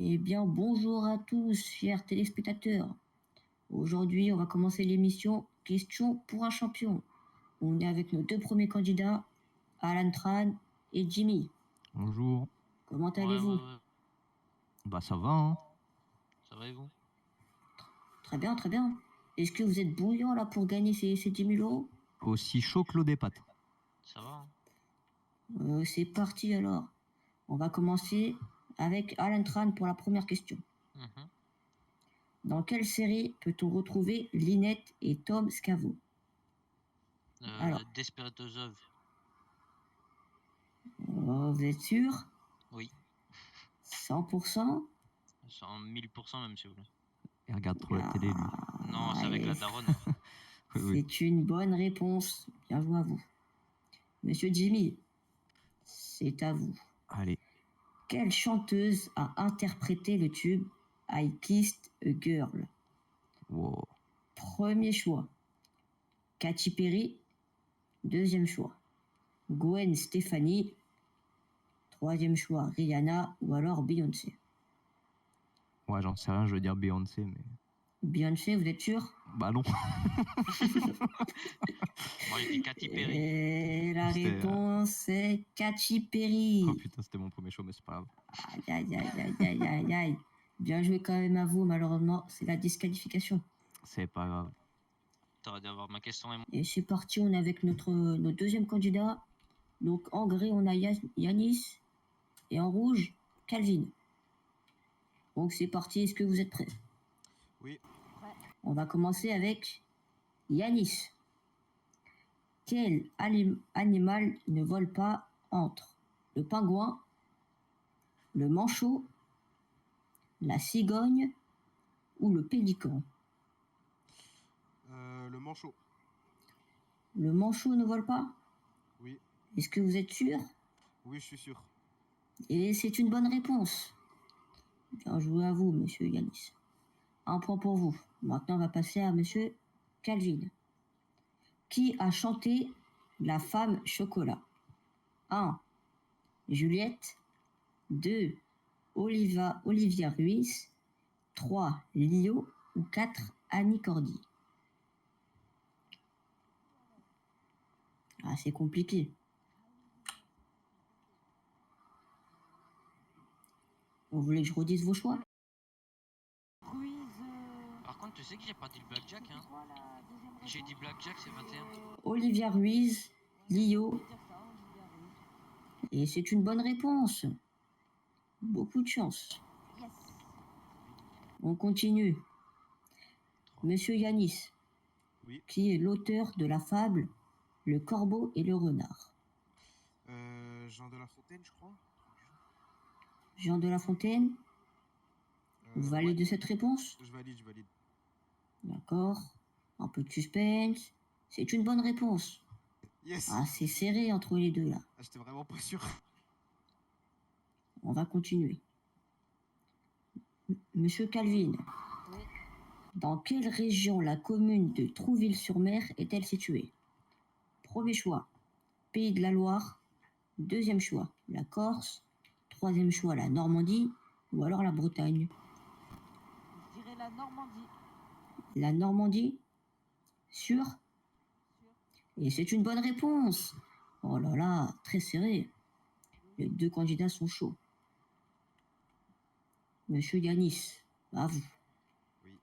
Eh bien, bonjour à tous, chers téléspectateurs. Aujourd'hui, on va commencer l'émission Question pour un champion. On est avec nos deux premiers candidats, Alan Tran et Jimmy. Bonjour. Comment allez-vous? Bah ça va, hein. Ça va et vous? Très bien, très bien. Est-ce que vous êtes bouillant là pour gagner ces 10 000 euros? Aussi chaud que l'eau des pâtes. Ça va, C'est parti alors. On va commencer avec Alan Tran pour la première question. hein. Dans quelle série peut-on retrouver Lynette et Tom Scavo? Alors. Desperate Housewives. Vous êtes sûr? Oui. 100%? 1000% même si vous voulez. Il regarde trop la télé, lui. Non, c'est avec la daronne. Oui. C'est une bonne réponse. Bien joué à vous. Monsieur Jimmy, c'est à vous. Allez. Quelle chanteuse a interprété le tube I Kissed a Girl? Wow. Premier choix, Katy Perry. Deuxième choix, Gwen Stefani. Troisième choix, Rihanna ou alors Beyoncé. Ouais, j'en sais rien, je veux dire Beyoncé, mais... Beyoncé, vous êtes sûr? Bah non. Moi, j'ai dit Katy Perry. Et la réponse, c'est Katy Perry. Oh putain, c'était mon premier show, mais c'est pas grave. Aïe. Bien joué quand même à vous, malheureusement, c'est la disqualification. C'est pas grave. T'aurais dû avoir ma question et moi. Et c'est parti, on est avec notre deuxième candidat. Donc en gris, on a Yanis et en rouge, Calvin. Donc c'est parti, est-ce que vous êtes prêts? Oui. On va commencer avec Yanis. Quel animal ne vole pas entre le pingouin, le manchot, la cigogne ou le pélican? Le manchot. Le manchot ne vole pas? Oui. Est-ce que vous êtes sûr? Oui, je suis sûr. Et c'est une bonne réponse. Bien joué à vous, monsieur Yanis. Un point pour vous. Maintenant, on va passer à monsieur Calvin. Qui a chanté La femme chocolat? 1. Juliette. 2. Olivia Ruiz. 3. Lio. Ou 4. Annie Cordy. Ah, c'est compliqué. Vous voulez que je redise vos choix? Par contre, tu sais que j'ai pas dit le Blackjack, hein. J'ai dit Blackjack, c'est 21. Olivia Ruiz, Lio. Et c'est une bonne réponse. Beaucoup de chance. On continue. Monsieur Yanis. Oui. Qui est l'auteur de la fable Le corbeau et le renard? Jean de La Fontaine, je crois. Jean de La Fontaine. Vous validez ouais. cette réponse? Je valide. D'accord. Un peu de suspense. C'est une bonne réponse. Yes. Ah, c'est serré entre les deux là. Ah, j'étais vraiment pas sûr. On va continuer. Monsieur Calvin. Oui. Dans quelle région la commune de Trouville-sur-Mer est-elle située? Premier choix, Pays de la Loire. Deuxième choix, la Corse. Troisième choix, la Normandie. Ou alors la Bretagne. Je dirais la Normandie. La Normandie? Sûr? Et c'est une bonne réponse. Oh là là, très serré. Les deux candidats sont chauds. Monsieur Yanis, à vous. Oui.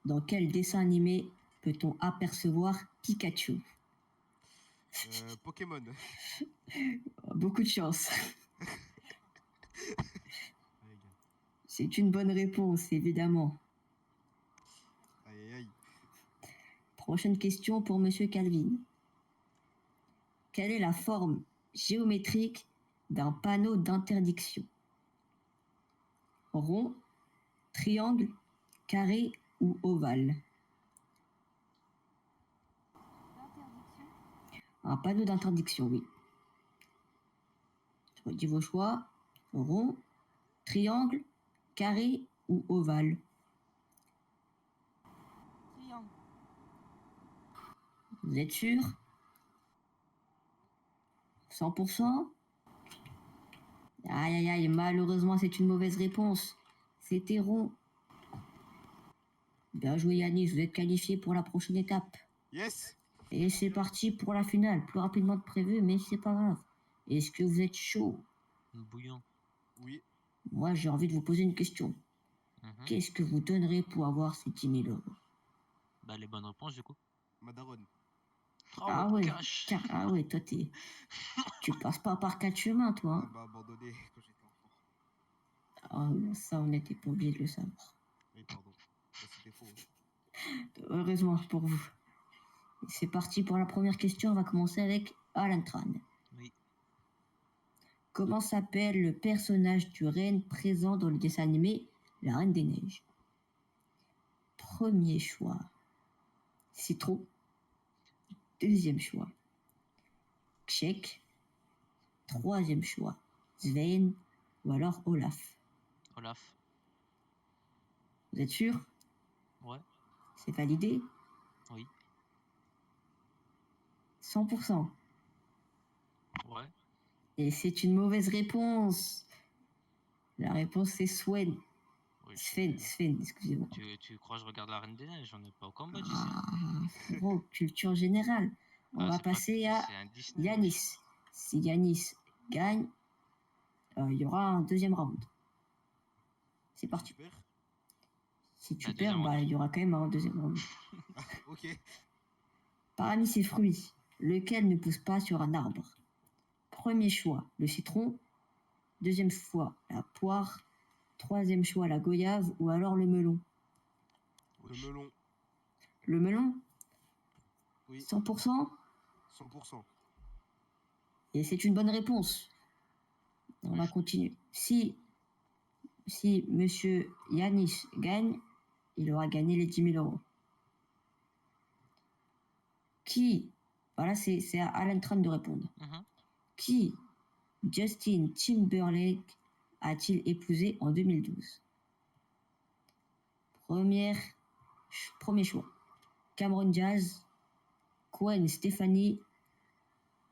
Dans quel dessin animé peut-on apercevoir Pikachu? Pokémon. Beaucoup de chance. C'est une bonne réponse, évidemment. Aïe. Prochaine question pour monsieur Calvin. Quelle est la forme géométrique d'un panneau d'interdiction? Rond, triangle, carré ou ovale? Un panneau d'interdiction, oui. Je redis vos choix. Rond, triangle, carré ou ovale? Triangle. Vous êtes sûr? 100%? Aïe, malheureusement, c'est une mauvaise réponse. C'était rond. Bien joué Yanis, vous êtes qualifié pour la prochaine étape. Yes. Et c'est parti pour la finale, plus rapidement que prévu, mais c'est pas grave. Est-ce que vous êtes chaud? Bouillon. Oui. Moi, j'ai envie de vous poser une question. Mhm. Qu'est-ce que vous donnerez pour avoir ces 10 000 euros? Bah, les bonnes réponses, du coup. Madaron. Oh, Ah ouais, ouais, cash. ah ouais, toi, tu passes pas par 4 chemins, toi. Elle m'a abandonné quand j'étais enfant. Ah, ça, on n'était pas obligé de le savoir. Oui, pardon. Ça, c'était faux. Heureusement pour vous. C'est parti pour la première question. On va commencer avec Alan Tran. Oui. Comment s'appelle le personnage du renne présent dans le dessin animé La Reine des Neiges? Premier choix, Citron. Deuxième choix, Kshek. Troisième choix, Sven. Ou alors Olaf. Olaf. Vous êtes sûr? Ouais. C'est validé? Oui. 100%. Ouais. Et c'est une mauvaise réponse. La réponse c'est Sven. Oui, Sven, excusez-moi. tu crois que je regarde la Reine des Neiges? On n'est pas au Cambodge ici. Ah, frérot, culture générale. On va C'est pas- passer à C'est un Disney. Yanis. Si Yanis gagne, il y aura un deuxième round. C'est parti. Super. Si tu Bah, perds, deuxième round. il y aura quand même un deuxième round. Ok. Parmi ces fruits, lequel ne pousse pas sur un arbre? Premier choix, le citron. Deuxième choix, la poire. Troisième choix, la goyave ou alors le melon. Le melon. Le melon, Oui. 100%. 100%. Et c'est une bonne réponse. On va continuer. Si monsieur Yanis gagne, il aura gagné les 10 000 euros. Qui, voilà, c'est à Alan Tran de répondre. Mhm. Qui Justin Timberlake a-t-il épousé en 2012? Premier choix, Cameron Diaz, Gwen Stefani,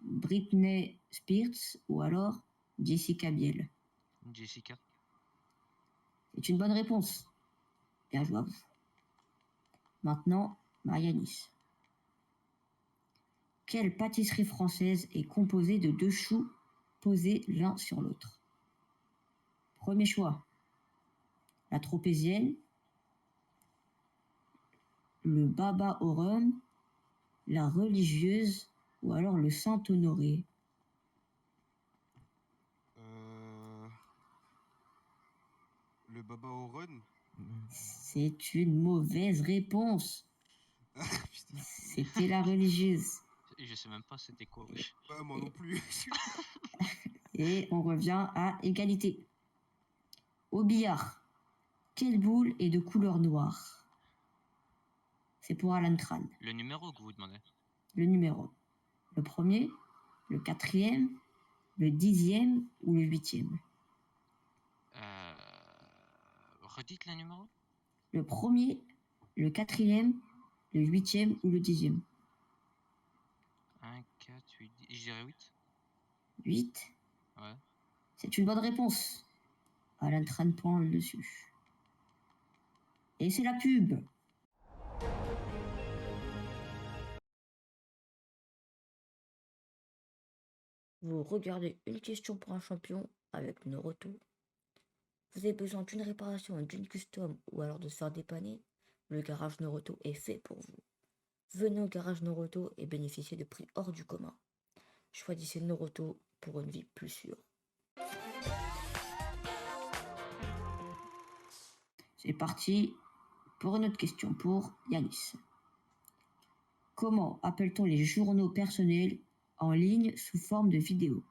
Britney Spears ou alors Jessica Biel. Jessica. C'est une bonne réponse. Bien joué à vous. Maintenant, Marianis. Quelle pâtisserie française est composée de 2 choux posés l'un sur l'autre? Premier choix, la tropézienne, le baba au rhum, la religieuse ou alors le Saint-Honoré. Le baba au run. C'est une mauvaise réponse. Putain. C'était la religieuse. Je sais même pas c'était quoi, wesh. Ouais, moi non plus. Et on revient à égalité. Au billard, quelle boule est de couleur noire? C'est pour Alan Tran. Le numéro que vous demandez. Le numéro. Le premier, le quatrième, le 10e ou le 8e? Redites les numéros. Le premier, le quatrième, le 8e ou le 10e? 1, 4, 8, 10. Je dirais 8. 8. Ouais. C'est une bonne réponse. Alan Tran prend le dessus. Et c'est la pub. Vous regardez une question pour un champion avec Noroto. Vous avez besoin d'une réparation, d'une custom ou alors de se faire dépanner. Le garage Noroto est fait pour vous. Venez au garage Noroto et bénéficiez de prix hors du commun. Choisissez Noroto pour une vie plus sûre. C'est parti pour une autre question pour Yanis. Comment appelle-t-on les journaux personnels en ligne sous forme de vidéos?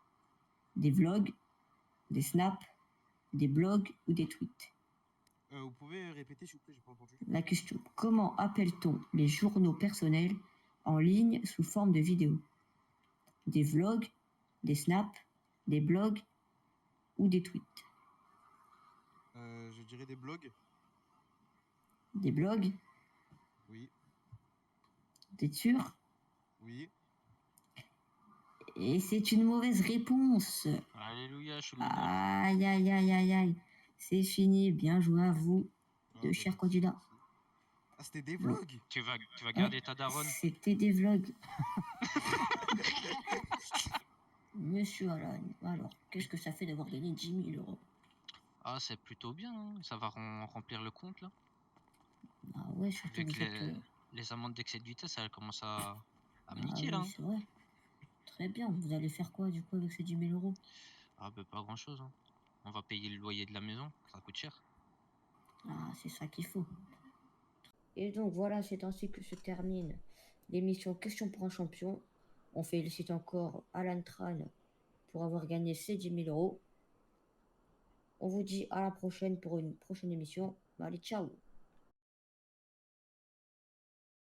Des vlogs, des snaps, des blogs ou des tweets? Vous pouvez répéter s'il vous plaît, j'ai pas entendu. La question, comment appelle-t-on les journaux personnels en ligne sous forme de vidéos? Des vlogs, des snaps, des blogs ou des tweets? Je dirais des blogs. Des blogs? Oui. T'es sûr? Oui. Et c'est une mauvaise réponse. Alléluia, je suis le meilleur. Aïe, aïe, aïe, aïe, aïe. C'est fini, bien joué à vous, Ah, de bah, chers merci, candidats. merci. Ah, c'était des vlogs? Tu vas garder ta daronne. C'était des vlogs. Monsieur Alan, alors, qu'est-ce que ça fait d'avoir gagné 10 000 euros? Ah, c'est plutôt bien, hein. Ça va remplir le compte là. Ah ouais, surtout Vu que que vous êtes... les amendes d'excès de vitesse, elles commencent à me Ah niquer là. oui, Hein. c'est vrai. Très bien, vous allez faire quoi du coup avec ces 10 000 euros? Ah, bah pas grand chose. Hein. On va payer le loyer de la maison, ça coûte cher. Ah, c'est ça qu'il faut. Et donc voilà, c'est ainsi que se termine l'émission Question pour un champion. On félicite encore Alan Tran pour avoir gagné ses 10 000 euros. On vous dit à la prochaine pour une prochaine émission. Allez, ciao!